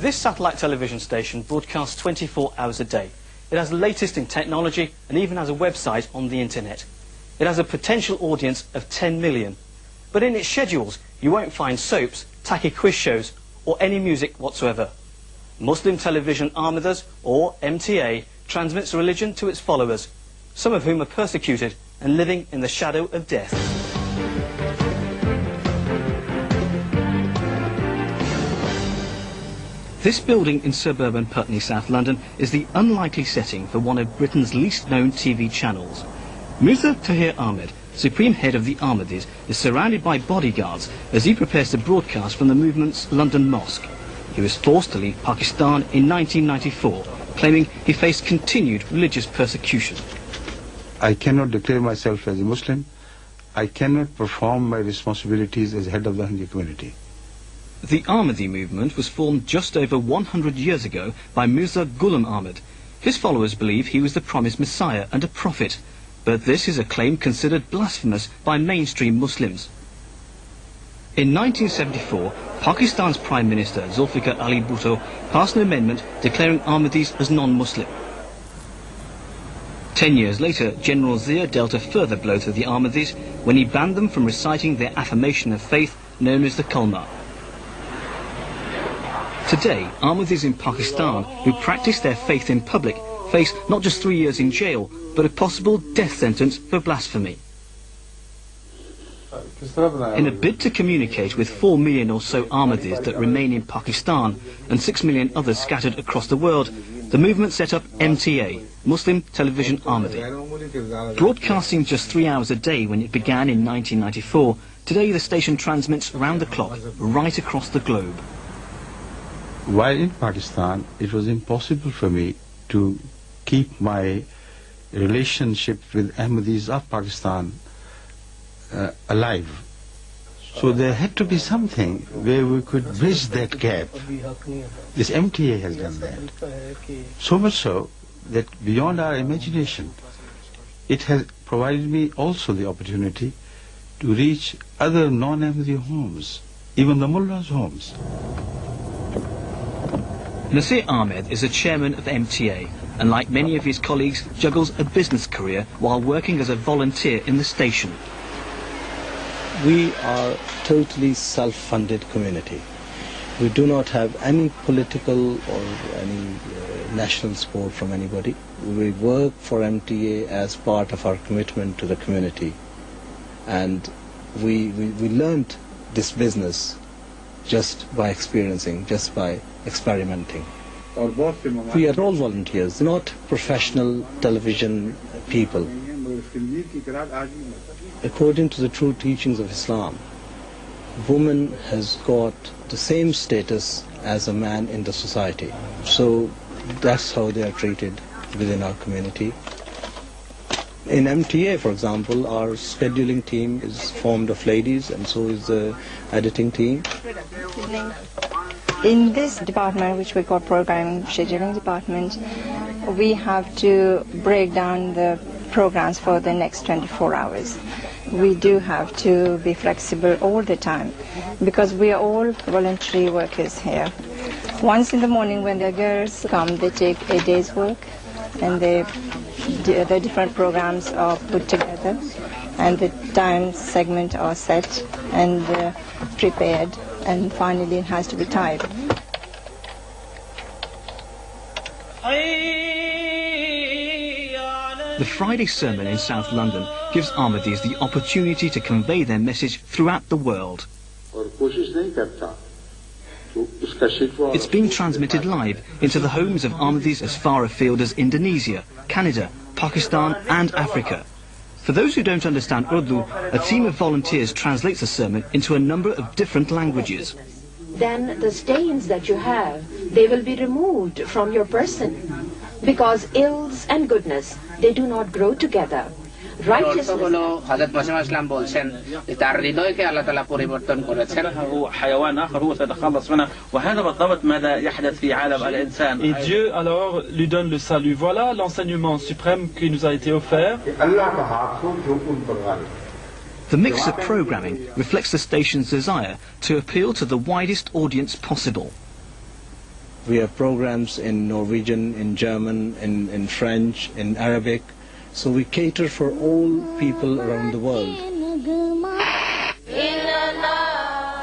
This satellite television station broadcasts 24 hours a day. It has the latest in technology and even has a website on the internet. It has a potential audience of 10 million. But in its schedules, you won't find soaps, tacky quiz shows, or any music whatsoever. Muslim Television Ahmadiyya, or MTA, transmits religion to its followers, some of whom are persecuted and living in the shadow of death. This building in suburban Putney, South London, is the unlikely setting for one of Britain's least known TV channels. Mirza Tahir Ahmed, supreme head of the Ahmadis, is surrounded by bodyguards as he prepares to broadcast from the movement's London mosque. He was forced to leave Pakistan in 1994, claiming he faced continued religious persecution. I cannot declare myself as a Muslim. I cannot perform my responsibilities as head of the Ahmadiyya community. The Ahmadi movement was formed just over 100 years ago by Mirza Ghulam Ahmed. His followers believe he was the promised Messiah and a prophet, but this is a claim considered blasphemous by mainstream Muslims. In 1974, Pakistan's Prime Minister Zulfikar Ali Bhutto passed an amendment declaring Ahmadis as non-Muslim. 10 years later, General Zia dealt a further blow to the Ahmadis when he banned them from reciting their affirmation of faith known as the Kalma. Today, Ahmadis in Pakistan who practice their faith in public face not just 3 years in jail, but a possible death sentence for blasphemy. In a bid to communicate with 4 million or so Ahmadis that remain in Pakistan and 6 million others scattered across the world, the movement set up MTA, Muslim Television Ahmadi. Broadcasting just 3 hours a day when it began in 1994, today the station transmits round the clock, right across the globe. While in Pakistan, it was impossible for me to keep my relationship with Ahmadis of Pakistan alive. So there had to be something where we could bridge that gap. This MTA has done that. So much so that beyond our imagination, it has provided me also the opportunity to reach other non-Ahmadi homes, even the mullahs' homes. Nasir Ahmed is a chairman of MTA and, like many of his colleagues, juggles a business career while working as a volunteer in the station. We are totally self-funded community. We do not have any political or any national support from anybody. We work for MTA as part of our commitment to the community. And we learned this business just by experiencing, just by experimenting. We are all volunteers, not professional television people. According to the true teachings of Islam, woman has got the same status as a man in the society. So that's how they are treated within our community. In MTA, for example, our scheduling team is formed of ladies, and so is the editing team. In this department, which we call Programming Scheduling Department, we have to break down the programs for the next 24 hours. We do have to be flexible all the time because we are all voluntary workers here. Once in the morning when the girls come, they take a day's work and the different programs are put together and the time segment are set and prepared, and finally it has to be typed. The Friday sermon in South London gives Ahmadis the opportunity to convey their message throughout the world. It's being transmitted live into the homes of Ahmadis as far afield as Indonesia, Canada, Pakistan and Africa. For those who don't understand Urdu, a team of volunteers translates the sermon into a number of different languages. Then the stains that you have, they will be removed from your person, because ills and goodness, they do not grow together. Righteousness. Et Dieu alors lui donne le salut. Voilà l'enseignement suprême qui nous a été offert. The mix of programming reflects the station's desire to appeal to the widest audience possible. We have programs in Norwegian, in German, in French, in Arabic. So we cater for all people around the world.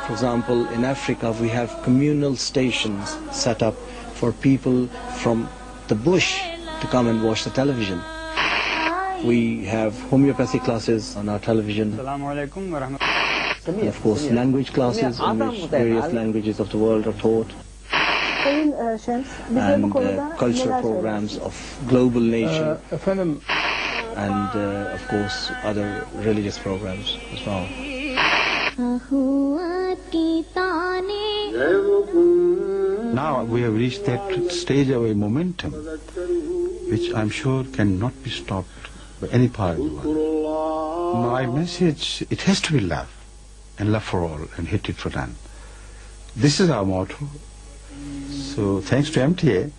For example, in Africa we have communal stations set up for people from the bush to come and watch the television. We have homeopathy classes on our television. And of course, language classes in which various languages of the world are taught. And cultural programs of global nature. And of course, other religious programs as well. Now we have reached that stage of a momentum which I'm sure cannot be stopped by any part of the world. My message, it has to be love, and love for all, and hatred for none. This is our motto. So thanks to MTA,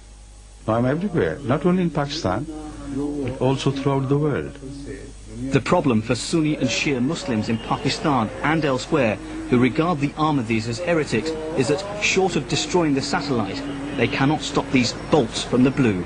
now I'm everywhere, not only in Pakistan, but also throughout the world. The problem for Sunni and Shia Muslims in Pakistan and elsewhere who regard the Ahmadis as heretics is that, short of destroying the satellite, they cannot stop these bolts from the blue.